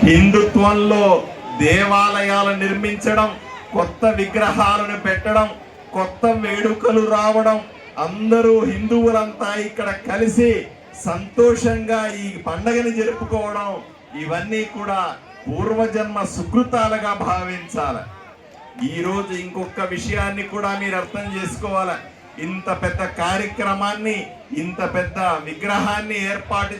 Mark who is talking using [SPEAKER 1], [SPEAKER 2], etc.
[SPEAKER 1] హిందుత్వంలో దేవాలయాలు నిర్మించడం, కొత్త విగ్రహాలను పెట్టడం, కొత్త వేడుకలు రావడం, అందరూ హిందువులంతా ఇక్కడ కలిసి సంతోషంగా ఈ పండగని జరుపుకోవడం, ఇవన్నీ కూడా పూర్వజన్మ సుకృతాలుగా భావించాలి. ఈరోజు ఇంకొక విషయాన్ని కూడా మీరు అర్థం చేసుకోవాలి. ఇంత పెద్ద కార్యక్రమాన్ని, ఇంత పెద్ద విగ్రహాన్ని ఏర్పాటు